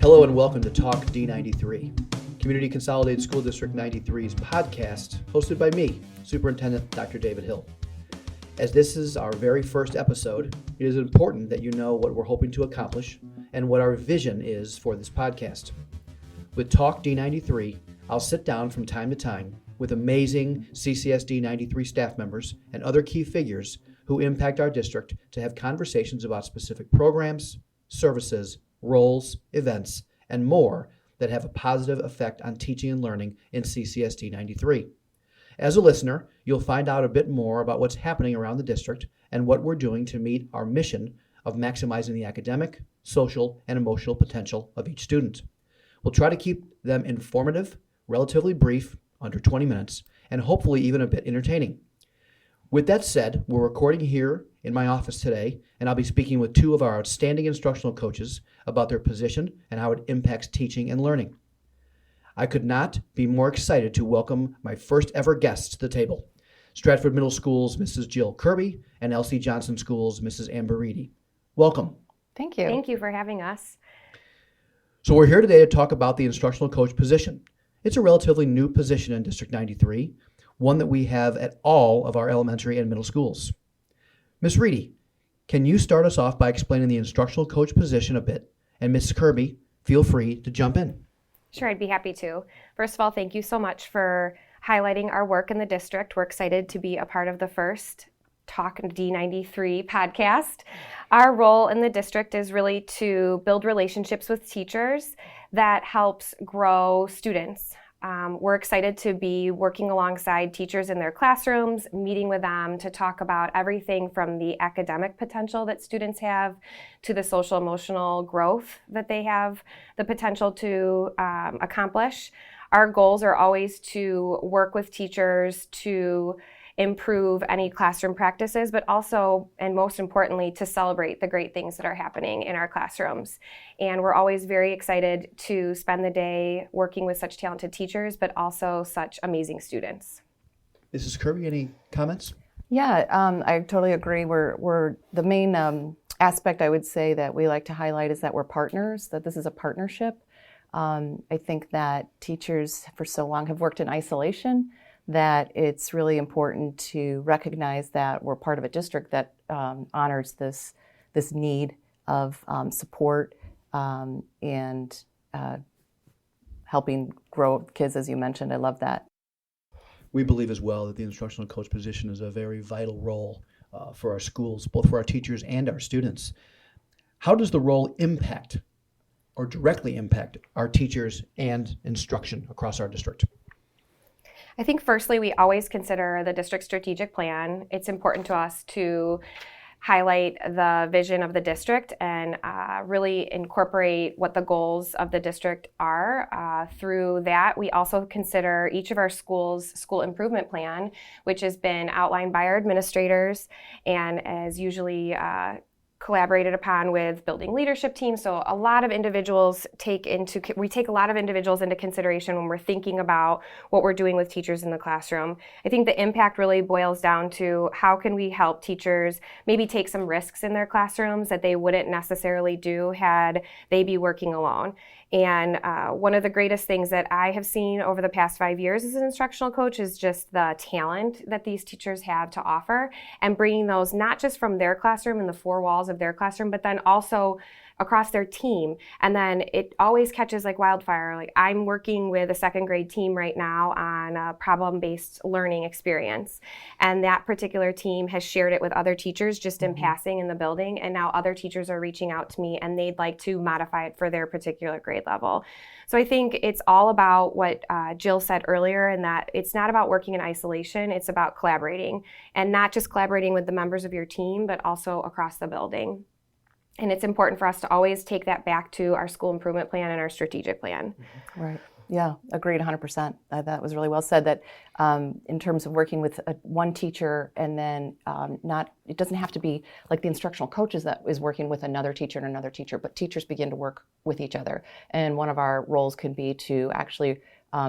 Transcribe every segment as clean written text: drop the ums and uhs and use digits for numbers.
Hello and welcome to Talk D93, Community Consolidated School District 93's podcast, hosted by me, Superintendent Dr. David Hill. As this is our very first episode, it is important that you know what we're hoping to accomplish and what our vision is for this podcast. With Talk D93, I'll sit down from time to time with amazing CCSD 93 staff members and other key figures who impact our district to have conversations about specific programs, services, roles, events, and more that have a positive effect on teaching and learning in CCSD 93. As a listener, you'll find out a bit more about what's happening around the district and what we're doing to meet our mission of maximizing the academic, social, and emotional potential of each student. We'll try to keep them informative, relatively brief, under 20 minutes, and hopefully even a bit entertaining. With that said, we're recording here in my office today, and I'll be speaking with two of our outstanding instructional coaches about their position and how it impacts teaching and learning. I could not be more excited to welcome my first ever guests to the table, Stratford Middle School's Mrs. Jill Kirby and Elsie Johnson School's Mrs. Amber Reedy. Welcome. Thank you. Thank you for having us. So we're here today to talk about the instructional coach position. It's a relatively new position in District 93, one that we have at all of our elementary and middle schools. Ms. Reedy, can you start us off by explaining the instructional coach position a bit? And Ms. Kirby, feel free to jump in. Sure, I'd be happy to. First of all, thank you so much for highlighting our work in the district. We're excited to be a part of the first Talk D93 podcast. Our role in the district is really to build relationships with teachers that helps grow students. We're excited to be working alongside teachers in their classrooms, meeting with them to talk about everything from the academic potential that students have to the social emotional growth that they have the potential to accomplish. Our goals are always to work with teachers to improve any classroom practices, but also, and most importantly, to celebrate the great things that are happening in our classrooms. And we're always very excited to spend the day working with such talented teachers, but also such amazing students. Mrs. Kirby, any comments? Yeah, I totally agree. We're the main aspect I would say that we like to highlight is that we're partners, that this is a partnership. I think that teachers for so long have worked in isolation, that it's really important to recognize that we're part of a district that honors this need of support and helping grow kids, as you mentioned. I love that. We believe as well that the instructional coach position is a very vital role for our schools, both for our teachers and our students. How does the role impact or directly impact our teachers and instruction across our district? I think firstly, we always consider the district strategic plan. It's important to us to highlight the vision of the district and really incorporate what the goals of the district are. Through that, we also consider each of our schools' school improvement plan, which has been outlined by our administrators and is usually collaborated upon with building leadership teams. So a lot of individuals we take a lot of individuals into consideration when we're thinking about what we're doing with teachers in the classroom. I think the impact really boils down to how can we help teachers maybe take some risks in their classrooms that they wouldn't necessarily do had they be working alone. And one of the greatest things that I have seen over the past 5 years as an instructional coach is just the talent that these teachers have to offer and bringing those not just from their classroom and the four walls of their classroom, but then also across their team. And then it always catches like wildfire. Like I'm working with a second grade team right now on a problem-based learning experience. And that particular team has shared it with other teachers just in passing in the building. And now other teachers are reaching out to me and they'd like to modify it for their particular grade level. So I think it's all about what Jill said earlier, and that it's not about working in isolation, it's about collaborating. And not just collaborating with the members of your team, but also across the building. And it's important for us to always take that back to our school improvement plan and our strategic plan. Right. Yeah, agreed 100%. That was really well said, that in terms of working with one teacher and then it doesn't have to be like the instructional coaches that is working with another teacher and another teacher, but teachers begin to work with each other. And one of our roles can be to actually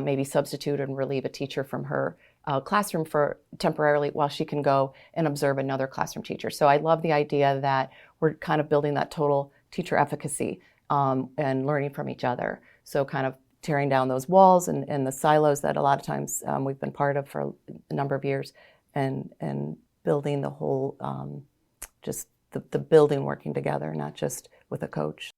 maybe substitute and relieve a teacher from her classroom for temporarily while she can go and observe another classroom teacher. So I love the idea that we're kind of building that total teacher efficacy and learning from each other. So kind of tearing down those walls and the silos that a lot of times we've been part of for a number of years, and building the whole, just the building working together, not just with a coach.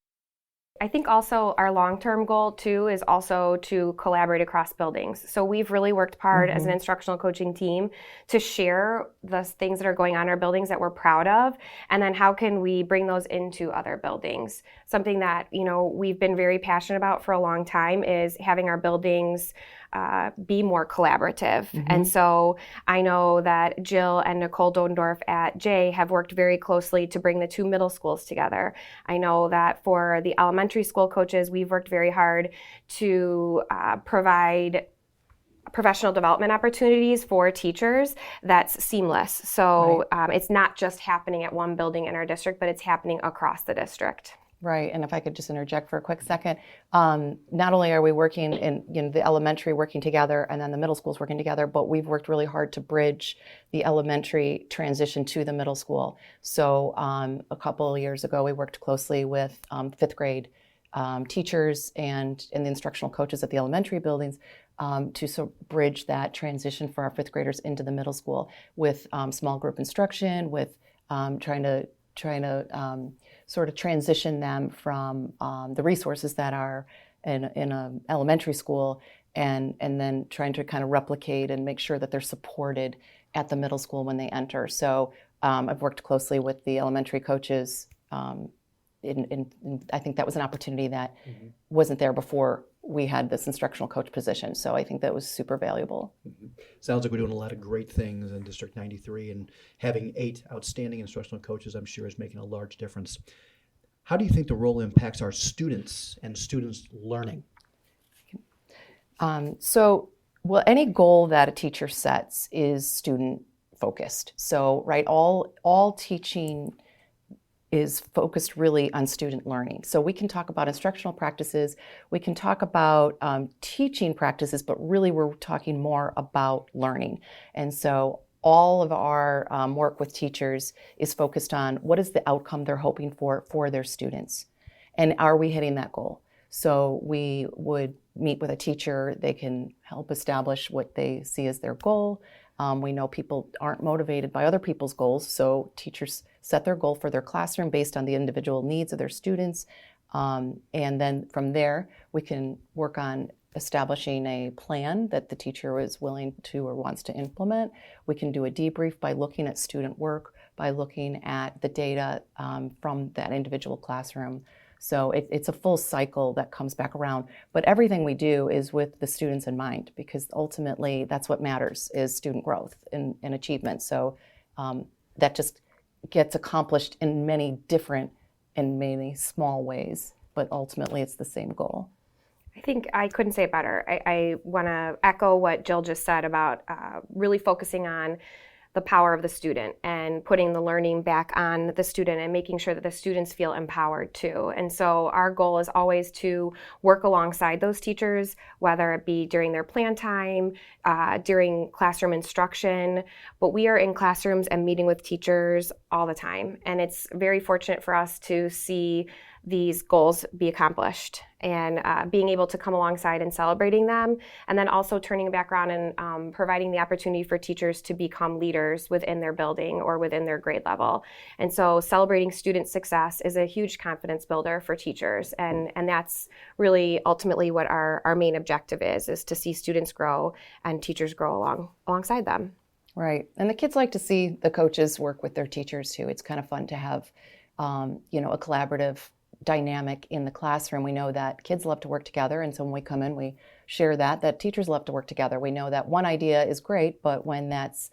I think also our long-term goal too is also to collaborate across buildings. So we've really worked hard as an instructional coaching team to share the things that are going on in our buildings that we're proud of, and then how can we bring those into other buildings. Something that, you know, we've been very passionate about for a long time is having our buildings be more collaborative. And so I know that Jill and Nicole Dondorf at Jay have worked very closely to bring the two middle schools together. I know that for the elementary school coaches, we've worked very hard to provide professional development opportunities for teachers that's seamless. So it's not just happening at one building in our district, but it's happening across the district. Right, and if I could just interject for a quick second, not only are we working in the elementary working together and then the middle schools working together, but we've worked really hard to bridge the elementary transition to the middle school. So a couple of years ago, we worked closely with fifth grade teachers and the instructional coaches at the elementary buildings to bridge that transition for our fifth graders into the middle school with small group instruction, with trying to sort of transition them from the resources that are in an elementary school and then trying to kind of replicate and make sure that they're supported at the middle school when they enter. So I've worked closely with the elementary coaches. I think that was an opportunity that wasn't there before we had this instructional coach position. So I think that was super valuable. Sounds like we're doing a lot of great things in District 93, and having 8 outstanding instructional coaches, I'm sure, is making a large difference. How do you think the role impacts our students and students' learning? Well, any goal that a teacher sets is student focused. So, right, all teaching is focused really on student learning. So we can talk about instructional practices, we can talk about teaching practices, but really we're talking more about learning. And so all of our work with teachers is focused on what is the outcome they're hoping for their students, and are we hitting that goal? So we would meet with a teacher, they can help establish what they see as their goal. We know people aren't motivated by other people's goals, so teachers set their goal for their classroom based on the individual needs of their students. And then from there, we can work on establishing a plan that the teacher is willing to or wants to implement. We can do a debrief by looking at student work, by looking at the data from that individual classroom. So it's a full cycle that comes back around. But everything we do is with the students in mind, because ultimately that's what matters, is student growth and achievement. So that just gets accomplished in many different and many small ways, but ultimately it's the same goal. I think I couldn't say it better. I want to echo what Jill just said about really focusing on the power of the student and putting the learning back on the student and making sure that the students feel empowered too. And so our goal is always to work alongside those teachers, whether it be during their plan time, during classroom instruction, but we are in classrooms and meeting with teachers all the time. And it's very fortunate for us to see these goals be accomplished and being able to come alongside and celebrating them, and then also turning back around and providing the opportunity for teachers to become leaders within their building or within their grade level. And so celebrating student success is a huge confidence builder for teachers, and that's really ultimately what our main objective is to see students grow and teachers grow alongside them. Right, and the kids like to see the coaches work with their teachers too. It's kind of fun to have a collaborative dynamic in the classroom. We know that kids love to work together, and so when we come in, we share that teachers love to work together. We know that one idea is great, but when that's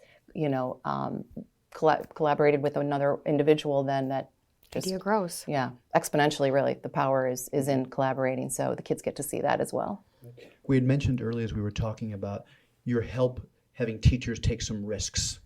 collaborated with another individual, then that just idea grows. Yeah, exponentially. Really, the power is in collaborating. So the kids get to see that as well. We had mentioned earlier as we were talking about your help having teachers take some risks.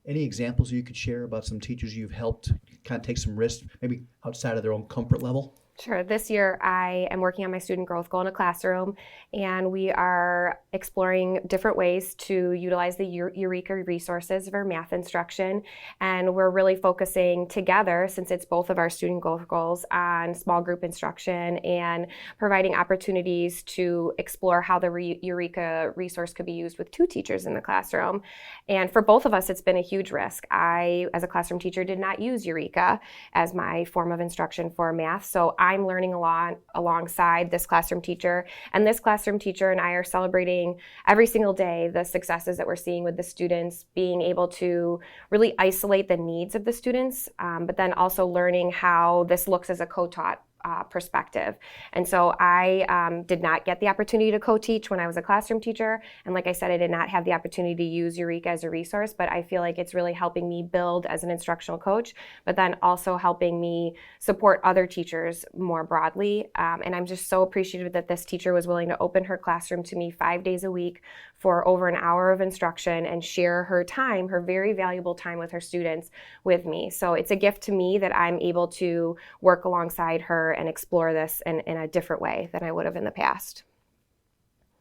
Any examples you could share about some teachers you've helped kind of take some risks, maybe outside of their own comfort level? Sure. This year, I am working on my student growth goal in a classroom, and we are exploring different ways to utilize the Eureka resources for math instruction. And we're really focusing together, since it's both of our student growth goals, on small group instruction and providing opportunities to explore how the Eureka resource could be used with 2 teachers in the classroom. And for both of us, it's been a huge risk. I, as a classroom teacher, did not use Eureka as my form of instruction for math, so I'm learning a lot alongside this classroom teacher. And this classroom teacher and I are celebrating every single day the successes that we're seeing with the students, being able to really isolate the needs of the students, but then also learning how this looks as a co-taught perspective. And so I did not get the opportunity to co-teach when I was a classroom teacher. And like I said, I did not have the opportunity to use Eureka as a resource, but I feel like it's really helping me build as an instructional coach, but then also helping me support other teachers more broadly. And I'm just so appreciative that this teacher was willing to open her classroom to me 5 days a week for over an hour of instruction and share her time, her very valuable time with her students with me. So it's a gift to me that I'm able to work alongside her and explore this in a different way than I would have in the past.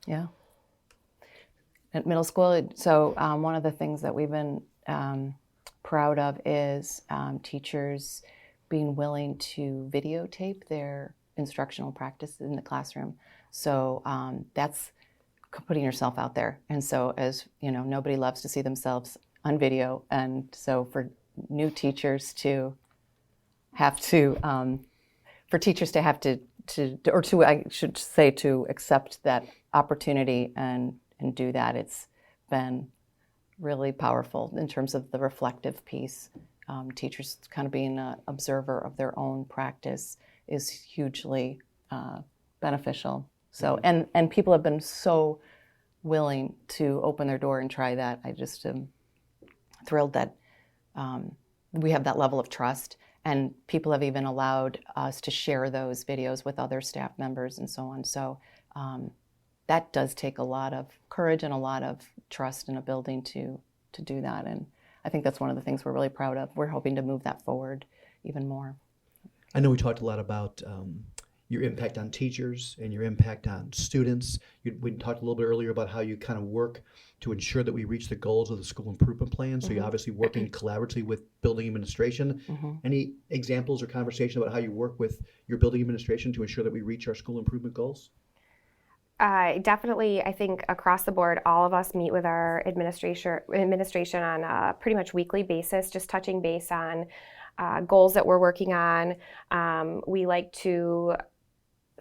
Yeah. At middle school, so one of the things that we've been proud of is teachers being willing to videotape their instructional practice in the classroom. So that's putting yourself out there. And so, as you know, nobody loves to see themselves on video. And so for new teachers to have to, for teachers to have to I should say, to accept that opportunity and do that, it's been really powerful in terms of the reflective piece. Teachers kind of being an observer of their own practice is hugely beneficial. So, and people have been so willing to open their door and try that. I just am thrilled that we have that level of trust, and people have even allowed us to share those videos with other staff members and so on. So that does take a lot of courage and a lot of trust in a building to do that. And I think that's one of the things we're really proud of. We're hoping to move that forward even more. I know we talked a lot about your impact on teachers and your impact on students. We talked a little bit earlier about how you kind of work to ensure that we reach the goals of the school improvement plan. So you're obviously working collaboratively with building administration. Any examples or conversation about how you work with your building administration to ensure that we reach our school improvement goals? Definitely, I think across the board, all of us meet with our administration on a pretty much weekly basis, just touching base on goals that we're working on. We like to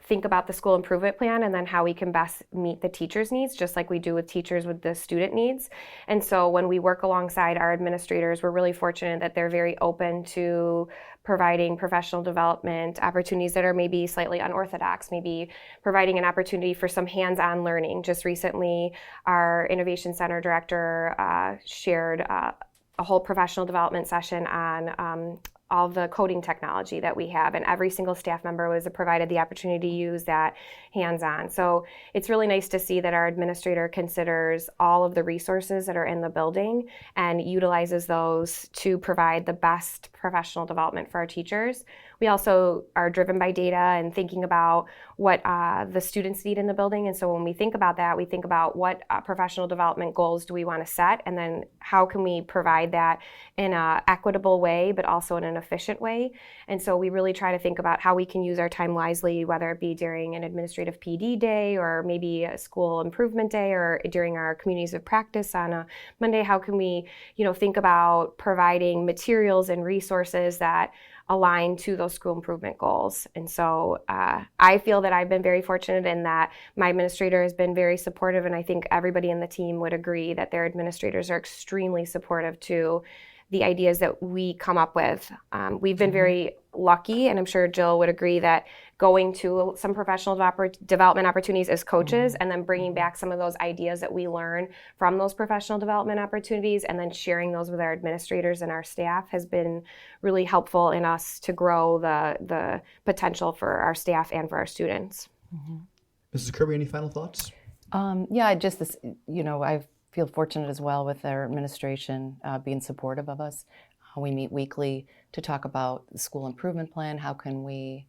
think about the school improvement plan and then how we can best meet the teachers' needs, just like we do with teachers with the student needs. And so when we work alongside our administrators, we're really fortunate that they're very open to providing professional development opportunities that are maybe slightly unorthodox, maybe providing an opportunity for some hands-on learning. Just recently, our Innovation Center director shared a whole professional development session on all the coding technology that we have, and every single staff member was provided the opportunity to use that hands-on. So it's really nice to see that our administrator considers all of the resources that are in the building and utilizes those to provide the best professional development for our teachers. We also are driven by data and thinking about what the students need in the building. And so when we think about that, we think about what professional development goals do we want to set, and then how can we provide that in an equitable way, but also in an efficient way. And so we really try to think about how we can use our time wisely, whether it be during an administrative PD day or maybe a school improvement day or during our communities of practice on a Monday. How can we, think about providing materials and resources that align to those school improvement goals. And so I feel that I've been very fortunate in that my administrator has been very supportive, and I think everybody in the team would agree that their administrators are extremely supportive to the ideas that we come up with. We've been very lucky, and I'm sure Jill would agree, that going to some professional development opportunities as coaches and then bringing back some of those ideas that we learn from those professional development opportunities and then sharing those with our administrators and our staff has been really helpful in us to grow the potential for our staff and for our students. Mrs. Kirby, any final thoughts? I feel fortunate as well with our administration being supportive of us. We meet weekly to talk about the school improvement plan. How can we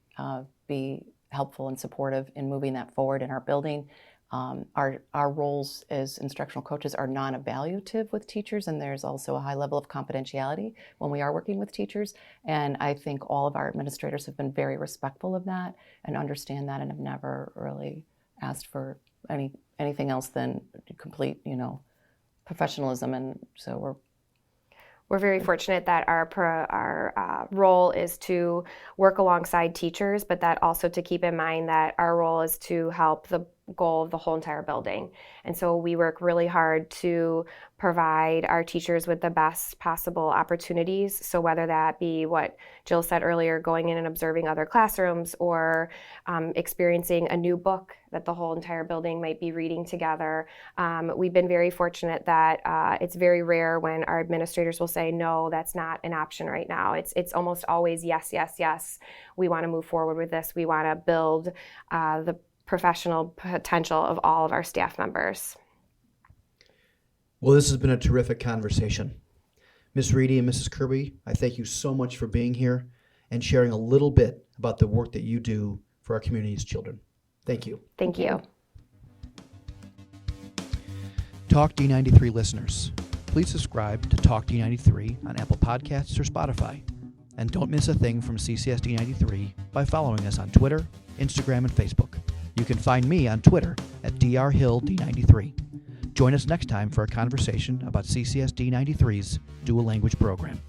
be helpful and supportive in moving that forward in our building. Our roles as instructional coaches are non-evaluative with teachers, and there's also a high level of confidentiality when we are working with teachers. And I think all of our administrators have been very respectful of that and understand that, and have never really asked for anything else than complete, professionalism. And so we're very fortunate that our role is to work alongside teachers, but that also to keep in mind that our role is to help the goal of the whole entire building. And so we work really hard to provide our teachers with the best possible opportunities. So whether that be what Jill said earlier, going in and observing other classrooms, or experiencing a new book that the whole entire building might be reading together. We've been very fortunate that it's very rare when our administrators will say, no, that's not an option right now. It's almost always yes, yes, yes. We want to move forward with this. We want to build the professional potential of all of our staff members. Well, this has been a terrific conversation. Ms. Reedy and Mrs. Kirby, I thank you so much for being here and sharing a little bit about the work that you do for our community's children. Thank you. Thank you. Talk D93 listeners, please subscribe to Talk D93 on Apple Podcasts or Spotify. And don't miss a thing from CCS D93 by following us on Twitter, Instagram, and Facebook. You can find me on Twitter at drhilld93. Join us next time for a conversation about CCS D93's dual language program.